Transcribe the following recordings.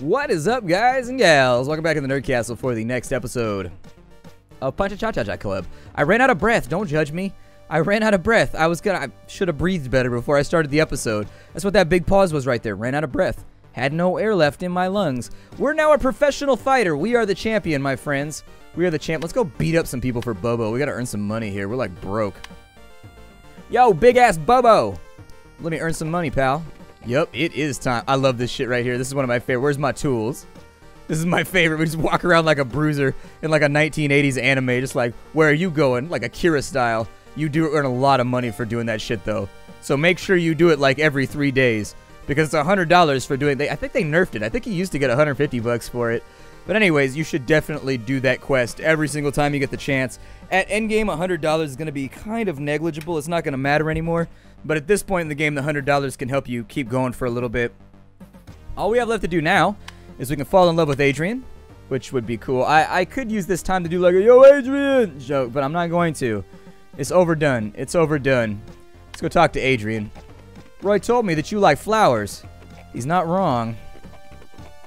What is up, guys and gals? Welcome back to the Nerd Castle for the next episode of Punch a Cha-Cha-Cha Club. I ran out of breath. Don't judge me. I ran out of breath. I should have breathed better before I started the episode. That's what that big pause was right there. Ran out of breath. Had no air left in my lungs. We're now a professional fighter. We are the champion, my friends. We are the champ. Let's go beat up some people for Bobo. We gotta earn some money here. We're like broke. Yo, big ass Bobo. Let me earn some money, pal. Yup, it is time. I love this shit right here. This is one of my favorite. Where's my tools? This is my favorite. We just walk around like a bruiser in like a 1980s anime. Just like, where are you going? Like Akira style. You do earn a lot of money for doing that shit, though. So make sure you do it like every 3 days. Because it's $100 for doing it. I think they nerfed it. I think you used to get 150 bucks for it. But anyways, you should definitely do that quest every single time you get the chance. At endgame, $100 is going to be kind of negligible. It's not going to matter anymore. But at this point in the game, the $100 can help you keep going for a little bit. All we have left to do now is we can fall in love with Adrian, which would be cool. I could use this time to do like a "Yo, Adrian" joke, but I'm not going to. It's overdone. It's overdone. Let's go talk to Adrian. Roy told me that you like flowers. He's not wrong.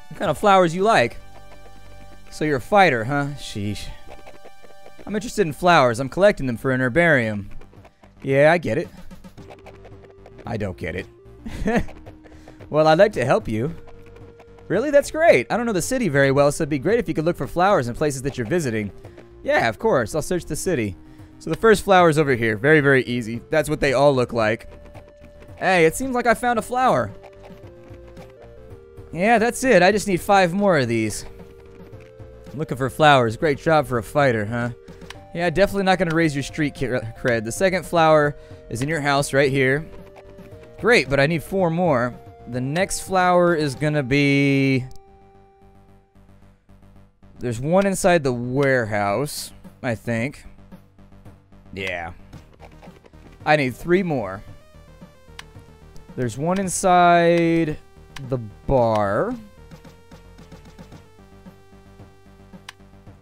What kind of flowers you like? So you're a fighter, huh? Sheesh. I'm interested in flowers. I'm collecting them for an herbarium. Yeah, I get it. I don't get it. Well, I'd like to help you. Really? That's great. I don't know the city very well, so it'd be great if you could look for flowers in places that you're visiting. Yeah, of course. I'll search the city. So the first flower's over here. Very, very easy. That's what they all look like. Hey, it seems like I found a flower. Yeah, that's it. I just need 5 more of these. I'm looking for flowers. Great job for a fighter, huh? Yeah, definitely not going to raise your street cred. The second flower is in your house right here. Great, but I need 4 more. The next flower is going to be... There's one inside the warehouse, I think. Yeah. I need 3 more. There's one inside the bar.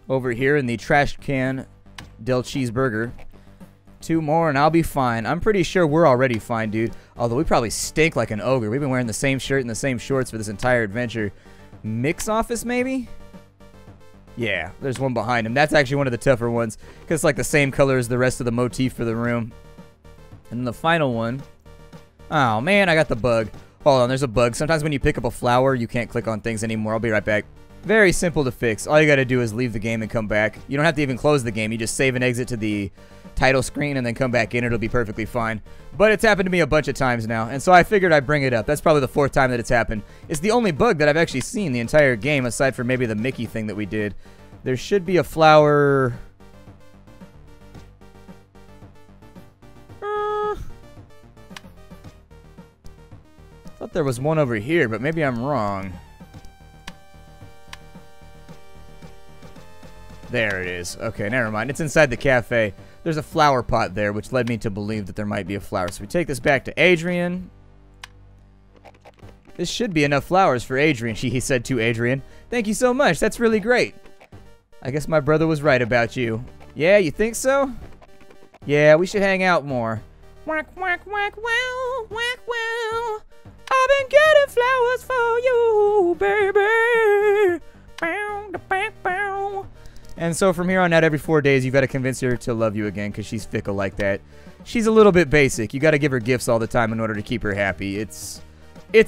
Over here in the trash can del cheeseburger. 2 more and I'll be fine. I'm pretty sure we're already fine, dude. Although we probably stink like an ogre. We've been wearing the same shirt and the same shorts for this entire adventure. Mix office, maybe? Yeah, there's one behind him. That's actually one of the tougher ones. Because it's like the same color as the rest of the motif for the room. And the final one. Oh, man, I got the bug. Hold on, there's a bug. Sometimes when you pick up a flower, you can't click on things anymore. I'll be right back. Very simple to fix. All you got to do is leave the game and come back. You don't have to even close the game. You just save and exit to the title screen and then come back in. It'll be perfectly fine. But it's happened to me a bunch of times now, and so I figured I'd bring it up. That's probably the 4th time that it's happened. It's the only bug that I've actually seen the entire game, aside from maybe the Mickey thing that we did. There should be a flower... thought there was one over here, but maybe I'm wrong. There it is. Okay, never mind. It's inside the cafe. There's a flower pot there, which led me to believe that there might be a flower. So we take this back to Adrian. This should be enough flowers for Adrian, he said to Adrian. Thank you so much. That's really great. I guess my brother was right about you. Yeah, you think so? Yeah, we should hang out more. Whack, whack, whack, well, whack, well. I've been getting flowers for you, baby. Bow, bow, bow. And so from here on out, every 4 days, you've got to convince her to love you again because she's fickle like that. She's a little bit basic. You got to give her gifts all the time in order to keep her happy. It's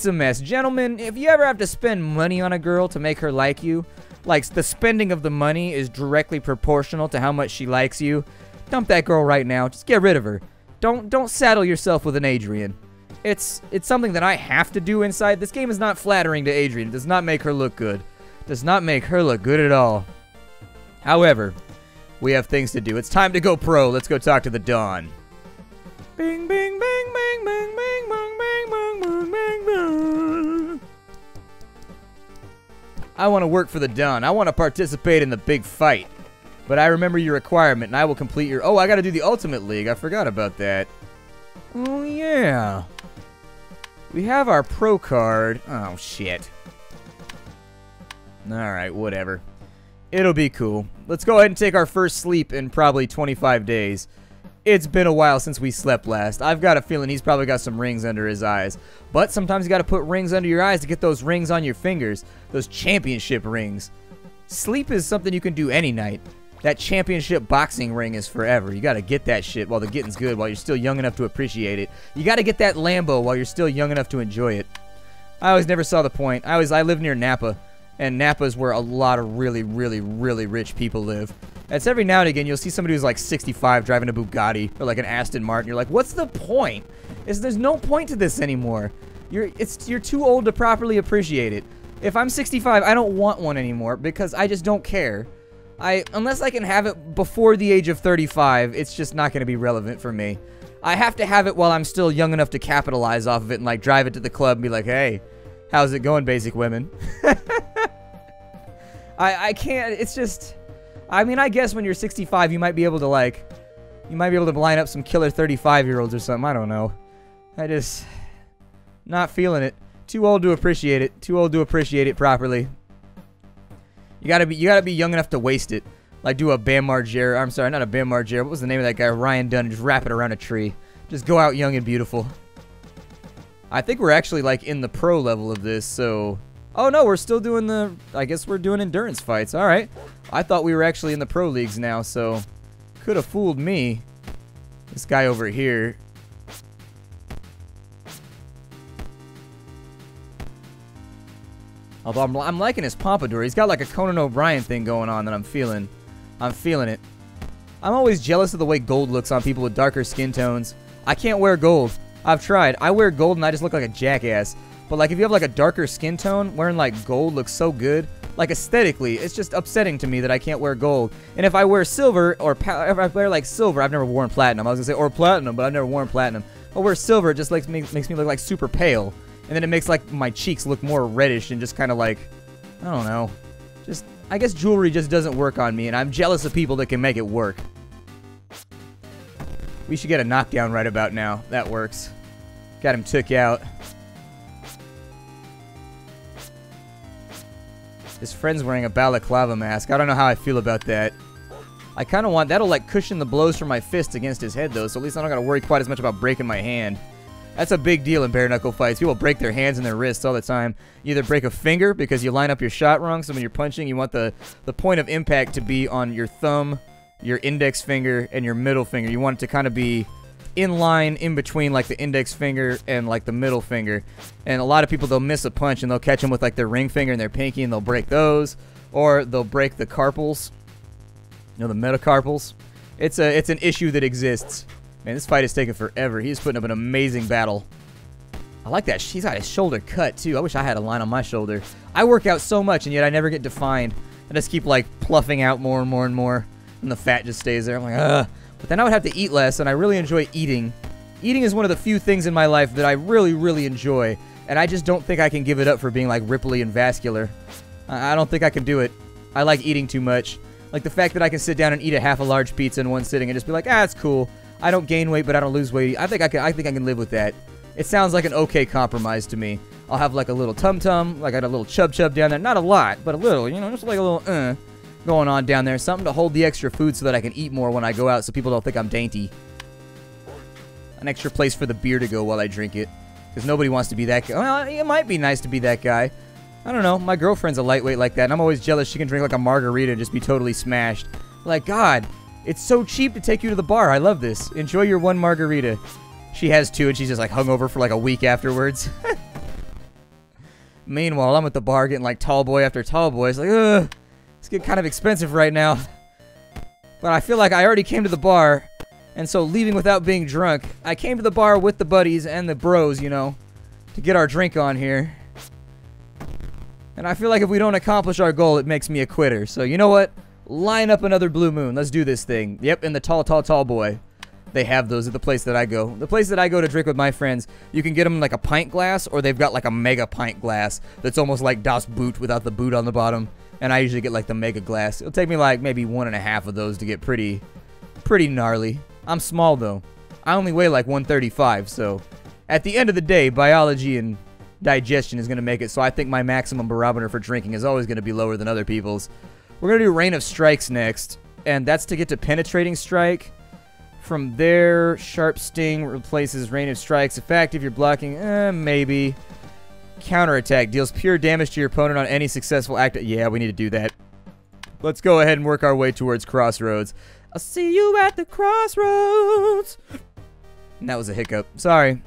a mess. Gentlemen, if you ever have to spend money on a girl to make her like you, like the spending of the money is directly proportional to how much she likes you, dump that girl right now. Just get rid of her. Don't saddle yourself with an Adrian. It's something that I have to do inside. This game is not flattering to Adrian. It does not make her look good. It does not make her look good at all. However, we have things to do. It's time to go pro. Let's go talk to the Dawn. Bing, bing, bing, bing, bing, bing, bing, bing, bing, bing, bing. I want to work for the Dawn. I want to participate in the big fight. But I remember your requirement, and I will complete your... Oh, I got to do the Ultimate League. I forgot about that. Oh, yeah. We have our pro card. Oh, shit. Alright, whatever. It'll be cool. Let's go ahead and take our first sleep in probably 25 days. It's been a while since we slept last. I've got a feeling he's probably got some rings under his eyes. But sometimes you got to put rings under your eyes to get those rings on your fingers. Those championship rings. Sleep is something you can do any night. That championship boxing ring is forever. You got to get that shit while the getting's good, while you're still young enough to appreciate it. You got to get that Lambo while you're still young enough to enjoy it. I always never saw the point. I live near Napa, and Napa's where a lot of really, really, really rich people live. It's every now and again you'll see somebody who's like 65 driving a Bugatti or like an Aston Martin. You're like, what's the point? There's no point to this anymore. You're too old to properly appreciate it. If I'm 65, I don't want one anymore because I just don't care. Unless I can have it before the age of 35, it's just not going to be relevant for me. I have to have it while I'm still young enough to capitalize off of it and like drive it to the club and be like, hey, how's it going, basic women? I can't, it's just, I mean, I guess when you're 65, you might be able to line up some killer 35-year-olds or something. I don't know. Not feeling it. Too old to appreciate it. Too old to appreciate it properly. You gotta be young enough to waste it. Like do a Bam Margera. I'm sorry, not a Bam Margera. What was the name of that guy? Ryan Dunn. Just wrap it around a tree. Just go out young and beautiful. I think we're actually like in the pro level of this, so... Oh no, we're still doing the... I guess we're doing endurance fights. Alright. I thought we were actually in the pro leagues now, so... Could have fooled me. This guy over here... Although I'm liking his pompadour. He's got like a Conan O'Brien thing going on that I'm feeling. I'm feeling it. I'm always jealous of the way gold looks on people with darker skin tones. I can't wear gold. I've tried. I wear gold and I just look like a jackass. But like if you have like a darker skin tone, wearing like gold looks so good. Like aesthetically, it's just upsetting to me that I can't wear gold. And if I wear silver, or if I wear like silver, I've never worn platinum. I was gonna say, or platinum, but I've never worn platinum. If I wear silver, it just makes me look like super pale. And then it makes like my cheeks look more reddish and just kind of like, I don't know. Just, I guess jewelry just doesn't work on me and I'm jealous of people that can make it work. We should get a knockdown right about now. That works. Got him took out. His friend's wearing a balaclava mask. I don't know how I feel about that. I kind of want, that'll like cushion the blows from my fist against his head though, so at least I don't gotta worry quite as much about breaking my hand. That's a big deal in bare knuckle fights. People break their hands and their wrists all the time. You either break a finger because you line up your shot wrong, so when you're punching, you want the point of impact to be on your thumb, your index finger, and your middle finger. You want it to kind of be in line in between like the index finger and like the middle finger. And a lot of people, they'll miss a punch and they'll catch them with like their ring finger and their pinky and they'll break those. Or they'll break the carpals. You know, the metacarpals. It's an issue that exists. Man, this fight is taking forever. He's putting up an amazing battle. I like that. He's got his shoulder cut, too. I wish I had a line on my shoulder. I work out so much, and yet I never get defined. I just keep, like, pluffing out more and more and more, and the fat just stays there. I'm like, ugh. But then I would have to eat less, and I really enjoy eating. Eating is one of the few things in my life that I really, really enjoy, and I just don't think I can give it up for being, like, ripply and vascular. I don't think I can do it. I like eating too much. Like, the fact that I can sit down and eat a half a large pizza in one sitting and just be like, ah, it's cool. I don't gain weight, but I don't lose weight. I think I can live with that. It sounds like an okay compromise to me. I'll have like a little tum-tum, like I got a little chub-chub down there. Not a lot, but a little, you know, just like a little going on down there. Something to hold the extra food so that I can eat more when I go out so people don't think I'm dainty. An extra place for the beer to go while I drink it. Because nobody wants to be that guy. Well, it might be nice to be that guy. I don't know. My girlfriend's a lightweight like that, and I'm always jealous she can drink like a margarita and just be totally smashed. Like, God. It's so cheap to take you to the bar. I love this. Enjoy your one margarita. She has two, and she's just like hungover for like a week afterwards. Meanwhile, I'm at the bar getting like tall boy after tall boy. It's like, ugh, it's getting kind of expensive right now. But I feel like I already came to the bar, and so leaving without being drunk, I came to the bar with the buddies and the bros, you know, to get our drink on here. And I feel like if we don't accomplish our goal, it makes me a quitter. So you know what? Line up another blue moon. Let's do this thing. Yep, and the tall boy. They have those at the place that I go. The place that I go to drink with my friends, you can get them in like a pint glass, or they've got like a mega pint glass that's almost like Das Boot without the boot on the bottom. And I usually get like the mega glass. It'll take me like maybe 1.5 of those to get pretty gnarly. I'm small though. I only weigh like 135, so at the end of the day, biology and digestion is going to make it so I think my maximum barometer for drinking is always going to be lower than other people's. We're going to do Rain of Strikes next, and that's to get to Penetrating Strike. from there. Sharp Sting replaces Rain of Strikes. Effect if you're blocking. Maybe. Counterattack deals pure damage to your opponent on any successful act. Yeah, we need to do that. Let's go ahead and work our way towards Crossroads. I'll see you at the Crossroads. And that was a hiccup. Sorry.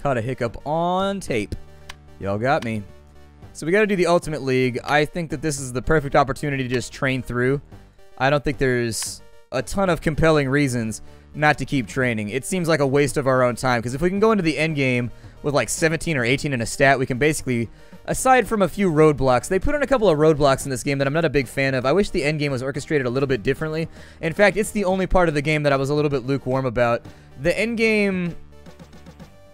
Caught a hiccup on tape. Y'all got me. So we got to do the Ultimate League. I think that this is the perfect opportunity to just train through. I don't think there's a ton of compelling reasons not to keep training. It seems like a waste of our own time, because if we can go into the end game with like 17 or 18 in a stat, we can basically, aside from a few roadblocks, they put in a couple of roadblocks in this game that I'm not a big fan of. I wish the end game was orchestrated a little bit differently. In fact, it's the only part of the game that I was a little bit lukewarm about. The end game,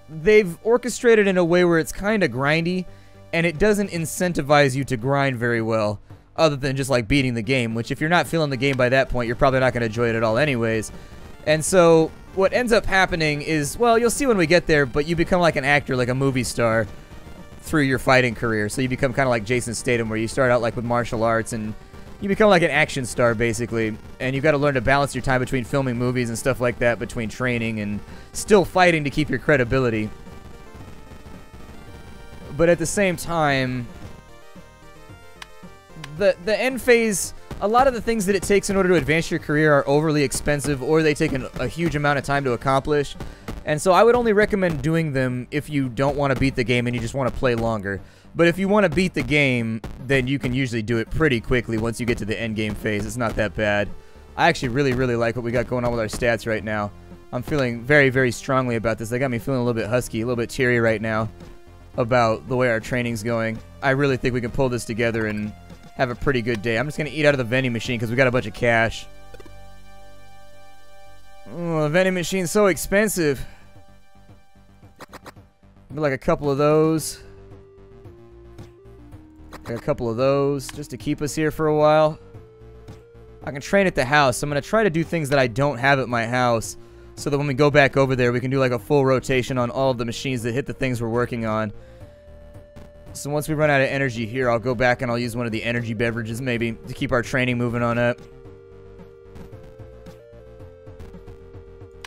they've orchestrated in a way where it's kind of grindy, and it doesn't incentivize you to grind very well, other than just like beating the game, which if you're not feeling the game by that point, you're probably not going to enjoy it at all anyways. And so what ends up happening is, well, you'll see when we get there, but you become like an actor, like a movie star through your fighting career. So you become kind of like Jason Statham, where you start out like with martial arts and you become like an action star basically. And you've got to learn to balance your time between filming movies and stuff like that, between training and still fighting to keep your credibility. But at the same time, the end phase, a lot of the things that it takes in order to advance your career are overly expensive, or they take a huge amount of time to accomplish. And so I would only recommend doing them if you don't want to beat the game and you just want to play longer. But if you want to beat the game, then you can usually do it pretty quickly once you get to the end game phase. It's not that bad. I actually really, really like what we got going on with our stats right now. I'm feeling very, very strongly about this. They got me feeling a little bit husky, a little bit teary right now about the way our training's going. I really think we can pull this together and have a pretty good day. I'm just going to eat out of the vending machine because we got a bunch of cash. Oh, the vending machine's so expensive. Maybe like a couple of those. Like a couple of those just to keep us here for a while. I can train at the house. I'm going to try to do things that I don't have at my house so that when we go back over there, we can do like a full rotation on all of the machines that hit the things we're working on. So once we run out of energy here, I'll go back and I'll use one of the energy beverages maybe to keep our training moving on up.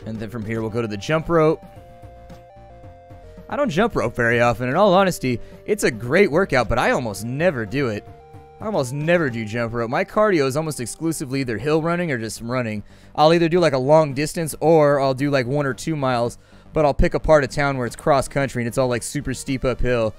And then from here, we'll go to the jump rope. I don't jump rope very often. In all honesty, it's a great workout, but I almost never do it. I almost never do jump rope. My cardio is almost exclusively either hill running or just running. I'll either do like a long distance or I'll do like 1 or 2 miles, but I'll pick a part of town where it's cross country and it's all like super steep uphill.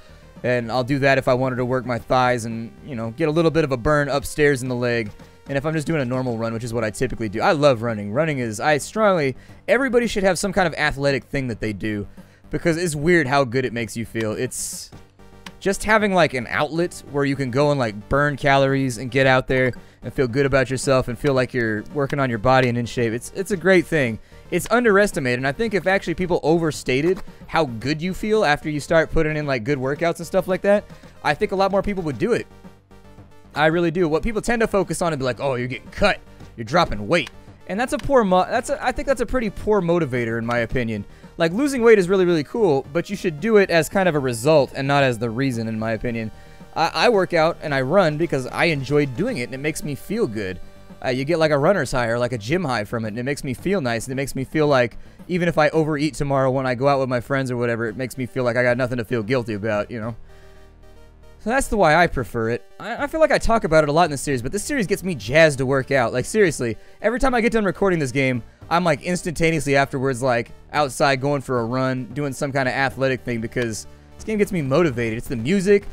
And I'll do that if I wanted to work my thighs and, you know, get a little bit of a burn upstairs in the leg. And if I'm just doing a normal run, which is what I typically do. I love running. Running is, everybody should have some kind of athletic thing that they do. Because it's weird how good it makes you feel. It's just having like an outlet where you can go and like burn calories and get out there and feel good about yourself and feel like you're working on your body and in shape. It's a great thing. It's underestimated, and I think if actually people overstated how good you feel after you start putting in like good workouts and stuff like that, I think a lot more people would do it. I really do. What people tend to focus on and be like, oh, you're getting cut, you're dropping weight, and that's a poor. I think that's a pretty poor motivator in my opinion. Like losing weight is really, really cool, but you should do it as kind of a result and not as the reason, in my opinion. I work out and I run because I enjoy doing it and it makes me feel good. You get like a runner's high or like a gym high from it, and it makes me feel nice, and it makes me feel like even if I overeat tomorrow when I go out with my friends or whatever, it makes me feel like I got nothing to feel guilty about, you know? So that's the why I prefer it. I feel like I talk about it a lot in this series, but this series gets me jazzed to work out. Like, seriously, every time I get done recording this game, I'm like instantaneously afterwards like outside going for a run, doing some kind of athletic thing because this game gets me motivated. It's the music.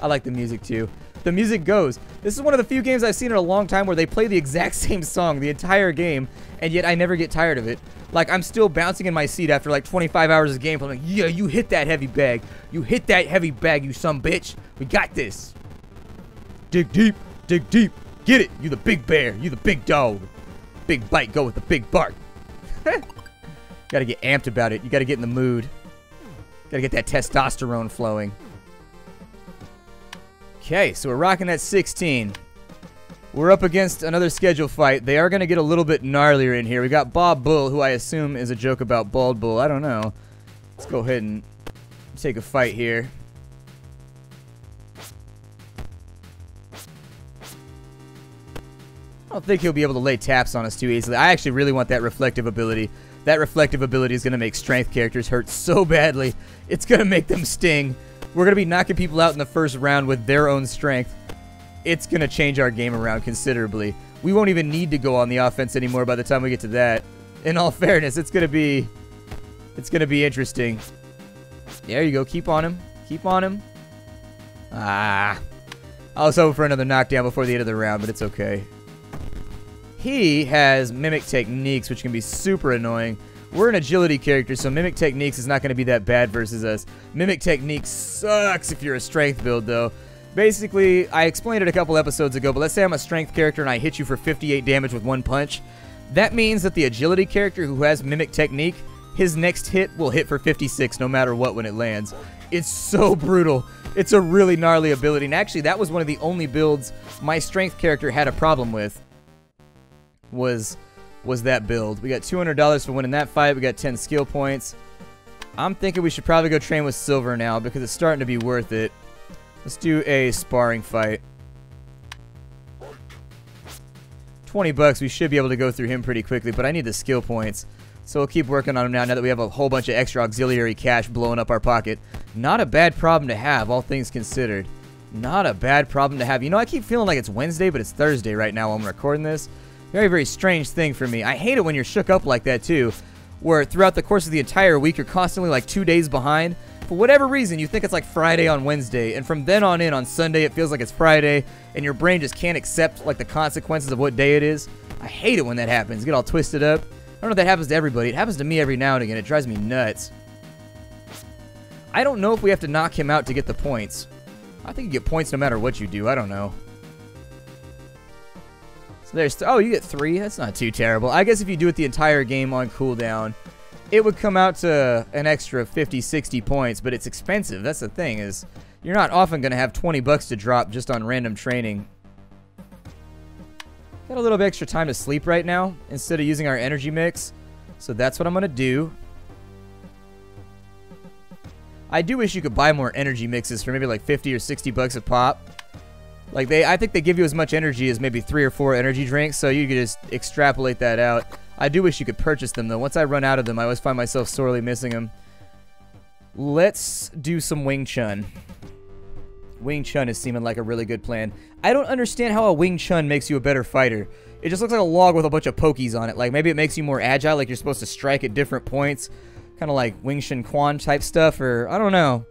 I like the music too. The music goes. This is one of the few games I've seen in a long time where they play the exact same song the entire game, and yet I never get tired of it. Like, I'm still bouncing in my seat after like 25 hours of gameplay. I'm like, yeah, you hit that heavy bag. You hit that heavy bag, you some bitch. We got this. Dig deep, dig deep. Get it. You the big bear. You the big dog. Big bite, go with the big bark. Gotta get amped about it. You gotta get in the mood. Gotta get that testosterone flowing. Okay, so we're rocking at 16. We're up against another schedule fight. They are going to get a little bit gnarlier in here. We got Bob Bull, who I assume is a joke about Bald Bull. I don't know. Let's go ahead and take a fight here. I don't think he'll be able to lay taps on us too easily. I actually really want that reflective ability. That reflective ability is going to make strength characters hurt so badly. It's going to make them sting. We're going to be knocking people out in the first round with their own strength. It's going to change our game around considerably. We won't even need to go on the offense anymore by the time we get to that. In all fairness, it's going to be interesting. There you go. Keep on him. Keep on him. Ah. I was hoping for another knockdown before the end of the round, but it's okay. He has Mimic Techniques, which can be super annoying. We're an agility character, so Mimic Techniques is not going to be that bad versus us. Mimic Techniques sucks if you're a strength build, though. Basically, I explained it a couple episodes ago, but let's say I'm a strength character and I hit you for 58 damage with one punch. That means that the agility character who has Mimic Technique, his next hit will hit for 56 no matter what when it lands. It's so brutal. It's a really gnarly ability, and actually that was one of the only builds my strength character had a problem with. Was that build. We got $200 for winning that fight. We got 10 skill points. I'm thinking we should probably go train with Silver now because it's starting to be worth it. Let's do a sparring fight. 20 bucks. We should be able to go through him pretty quickly, but I need the skill points. So we'll keep working on him now that we have a whole bunch of extra auxiliary cash blowing up our pocket. Not a bad problem to have, all things considered. Not a bad problem to have. You know, I keep feeling like it's Wednesday, but it's Thursday right now while I'm recording this. Very, very strange thing for me. I hate it when you're shook up like that, too, where throughout the course of the entire week, you're constantly like 2 days behind. For whatever reason, you think it's like Friday on Wednesday, and from then on in, on Sunday, it feels like it's Friday, and your brain just can't accept like the consequences of what day it is. I hate it when that happens. Get all twisted up. I don't know if that happens to everybody. It happens to me every now and again. It drives me nuts. I don't know if we have to knock him out to get the points. I think you get points no matter what you do. I don't know. So there's... oh, you get 3? That's not too terrible. I guess if you do it the entire game on cooldown, it would come out to an extra 50, 60 points, but it's expensive. That's the thing, is you're not often going to have 20 bucks to drop just on random training. Got a little bit extra time to sleep right now instead of using our energy mix, so that's what I'm going to do. I do wish you could buy more energy mixes for maybe like 50 or 60 bucks a pop. Like I think they give you as much energy as maybe 3 or 4 energy drinks, so you could just extrapolate that out. I do wish you could purchase them though. Once I run out of them, I always find myself sorely missing them. Let's do some Wing Chun. Wing Chun is seeming like a really good plan. I don't understand how a Wing Chun makes you a better fighter. It just looks like a log with a bunch of pokies on it. Like maybe it makes you more agile, like you're supposed to strike at different points. Kind of like Wing Chun Quan type stuff, or I don't know.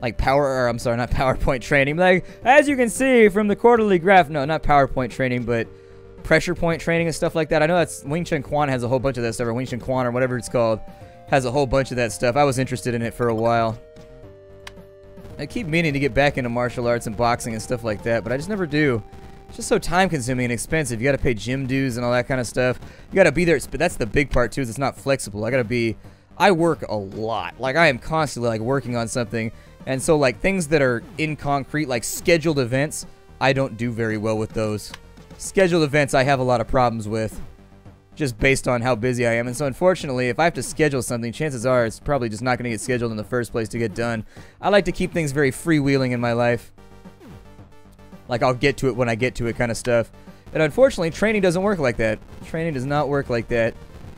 Like I'm sorry, not PowerPoint training. Like, as you can see from the quarterly graph, no, not PowerPoint training, but pressure point training and stuff like that. I know that's Wing Chun Quan has a whole bunch of that stuff, or Wing Chun Quan, or whatever it's called, has a whole bunch of that stuff. I was interested in it for a while. I keep meaning to get back into martial arts and boxing and stuff like that, but I just never do. It's just so time-consuming and expensive. You got to pay gym dues and all that kind of stuff. You got to be there. But that's the big part too. Is it's not flexible. I work a lot. Like I am constantly like working on something, and so like things that are in concrete, like scheduled events, I don't do very well with those. Scheduled events, I have a lot of problems with, just based on how busy I am. And so unfortunately, if I have to schedule something, chances are it's probably just not going to get scheduled in the first place to get done. I like to keep things very freewheeling in my life. Like I'll get to it when I get to it kind of stuff. And unfortunately, training doesn't work like that. Training does not work like that.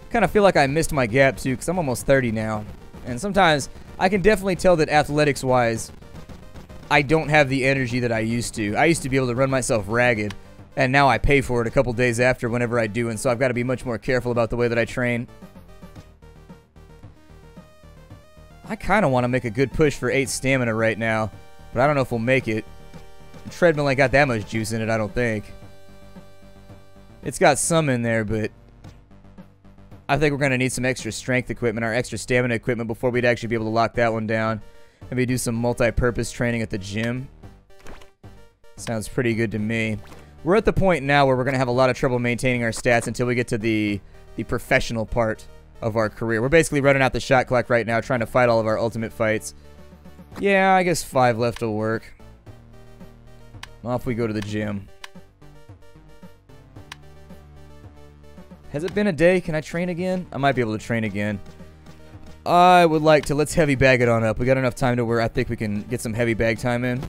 Kind of feel like I missed my gap too, because I'm almost 30 now. And sometimes I can definitely tell that athletics-wise, I don't have the energy that I used to. I used to be able to run myself ragged. And now I pay for it a couple days after whenever I do, and so I've got to be much more careful about the way that I train. I kind of want to make a good push for 8 stamina right now, but I don't know if we'll make it. The treadmill ain't got that much juice in it, I don't think. It's got some in there, but I think we're going to need some extra strength equipment, or extra stamina equipment, before we'd actually be able to lock that one down. Maybe do some multi-purpose training at the gym. Sounds pretty good to me. We're at the point now where we're going to have a lot of trouble maintaining our stats until we get to the professional part of our career. We're basically running out the shot clock right now, trying to fight all of our ultimate fights. Yeah, I guess 5 left will work. Off we go to the gym. Has it been a day? Can I train again? I might be able to train again. I would like to. Let's heavy bag it on up. We got enough time to where I think we can get some heavy bag time in.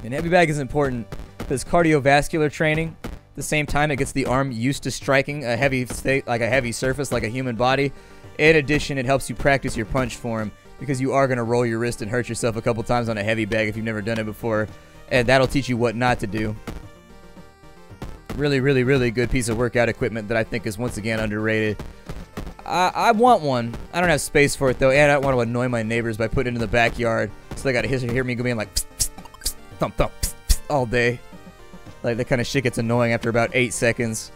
And heavy bag is important because cardiovascular training, at the same time it gets the arm used to striking a heavy surface like a human body. In addition, it helps you practice your punch form because you are going to roll your wrist and hurt yourself a couple times on a heavy bag if you've never done it before. And that'll teach you what not to do. Really, really, really good piece of workout equipment that I think is once again underrated. I want one. I don't have space for it though, and I don't want to annoy my neighbors by putting it in the backyard. So they got to hear me going like thump thump all day. Like that kind of shit gets annoying after about 8 seconds.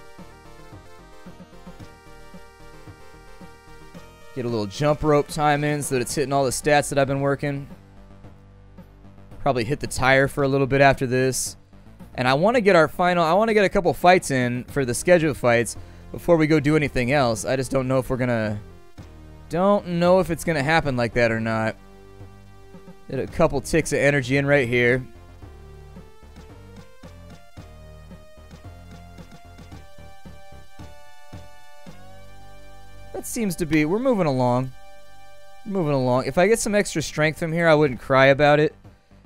Get a little jump rope time in so that it's hitting all the stats that I've been working. Probably hit the tire for a little bit after this. And I want to get I want to get a couple fights in for the scheduled fights before we go do anything else. I just don't know if we're gonna... Don't know if it's gonna happen like that or not. Get a couple ticks of energy in right here. That seems to be... We're moving along. Moving along. If I get some extra strength from here, I wouldn't cry about it.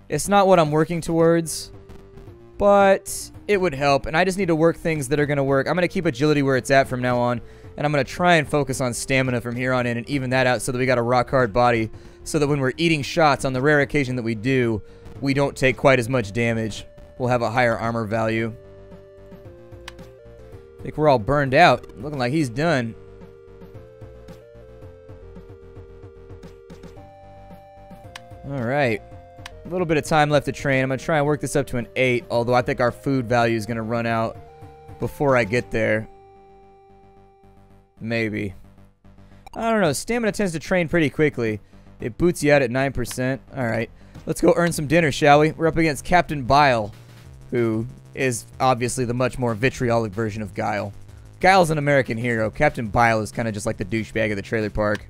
It's not what I'm working towards, but it would help, and I just need to work things that are going to work. I'm going to keep agility where it's at from now on, and I'm going to try and focus on stamina from here on in and even that out so that we got a rock-hard body, so that when we're eating shots, on the rare occasion that we do, we don't take quite as much damage. We'll have a higher armor value. I think we're all burned out. Looking like he's done. Alright. A little bit of time left to train. I'm going to try and work this up to an 8, although I think our food value is going to run out before I get there. Maybe. I don't know. Stamina tends to train pretty quickly. It boots you out at 9%. Alright. Let's go earn some dinner, shall we? We're up against Captain Bile, who is obviously the much more vitriolic version of Guile. Guile's an American hero. Captain Bile is kind of just like the douchebag of the trailer park.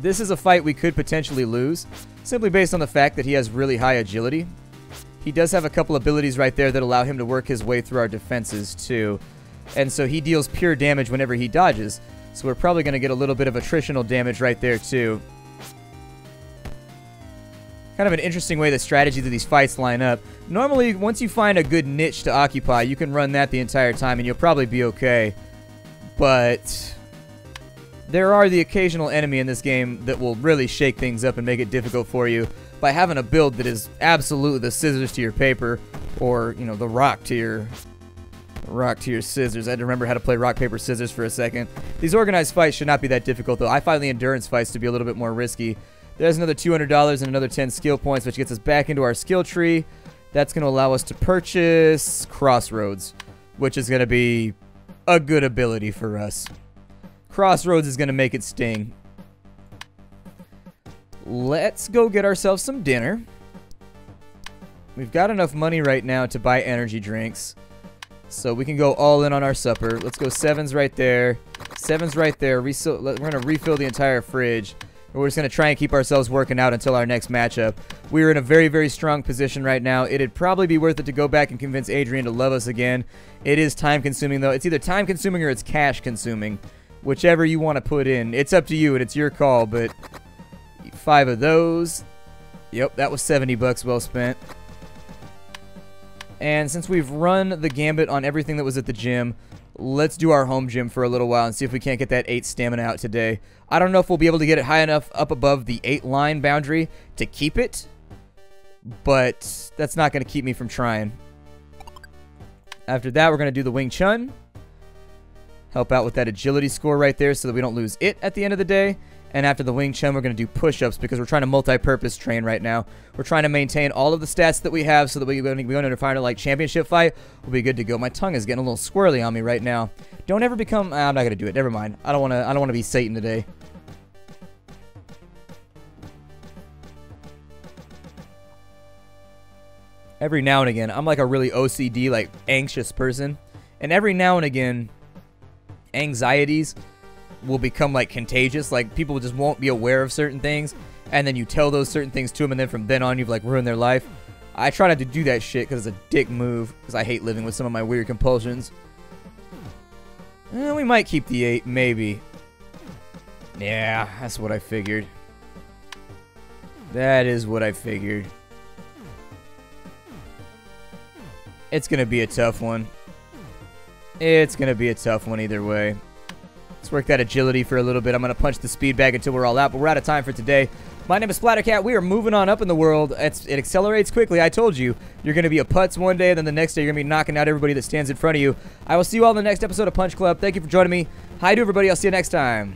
This is a fight we could potentially lose, simply based on the fact that he has really high agility. He does have a couple abilities right there that allow him to work his way through our defenses, too. And so he deals pure damage whenever he dodges, so we're probably going to get a little bit of attritional damage right there, too. Kind of an interesting way the strategies of these fights line up. Normally, once you find a good niche to occupy, you can run that the entire time, and you'll probably be okay. But... there are the occasional enemy in this game that will really shake things up and make it difficult for you by having a build that is absolutely the scissors to your paper, or, you know, the rock to your scissors. I had to remember how to play rock, paper, scissors for a second. These organized fights should not be that difficult, though. I find the endurance fights to be a little bit more risky. There's another $200 and another 10 skill points, which gets us back into our skill tree. That's going to allow us to purchase Crossroads, which is going to be a good ability for us. Crossroads is going to make it sting. Let's go get ourselves some dinner. We've got enough money right now to buy energy drinks, so we can go all in on our supper. Let's go 7s right there. 7s right there. We're going to refill the entire fridge. We're just going to try and keep ourselves working out until our next matchup. We're in a very, very strong position right now. It'd probably be worth it to go back and convince Adrian to love us again. It is time-consuming, though. It's either time-consuming or it's cash-consuming. Whichever you want to put in. It's up to you, and it's your call, but 5 of those. Yep, that was 70 bucks well spent. And since we've run the gambit on everything that was at the gym, let's do our home gym for a little while and see if we can't get that 8 stamina out today. I don't know if we'll be able to get it high enough up above the 8 line boundary to keep it, but that's not going to keep me from trying. After that, we're going to do the Wing Chun. Help out with that agility score right there so that we don't lose it at the end of the day. And after the Wing Chun, we're going to do push-ups because we're trying to multi-purpose train right now. We're trying to maintain all of the stats that we have so that we go into a final like championship fight. We'll be good to go. My tongue is getting a little squirrely on me right now. Don't ever become... I'm not going to do it. Never mind. I don't want to be Satan today. Every now and again, I'm like a really OCD, like anxious person. And every now and again... anxieties will become like contagious. Like people just won't be aware of certain things, and then you tell those certain things to them, and then from then on you've like ruined their life. I try not to do that shit because it's a dick move, because I hate living with some of my weird compulsions. We might keep the 8, maybe. Yeah, that's what I figured. That is what I figured. It's going to be a tough one. It's going to be a tough one either way. Let's work that agility for a little bit. I'm going to punch the speed back until we're all out, but we're out of time for today. My name is Splattercat. We are moving on up in the world. It accelerates quickly. I told you. You're going to be a putz one day, and then the next day you're going to be knocking out everybody that stands in front of you. I will see you all in the next episode of Punch Club. Thank you for joining me. Hi to everybody. I'll see you next time.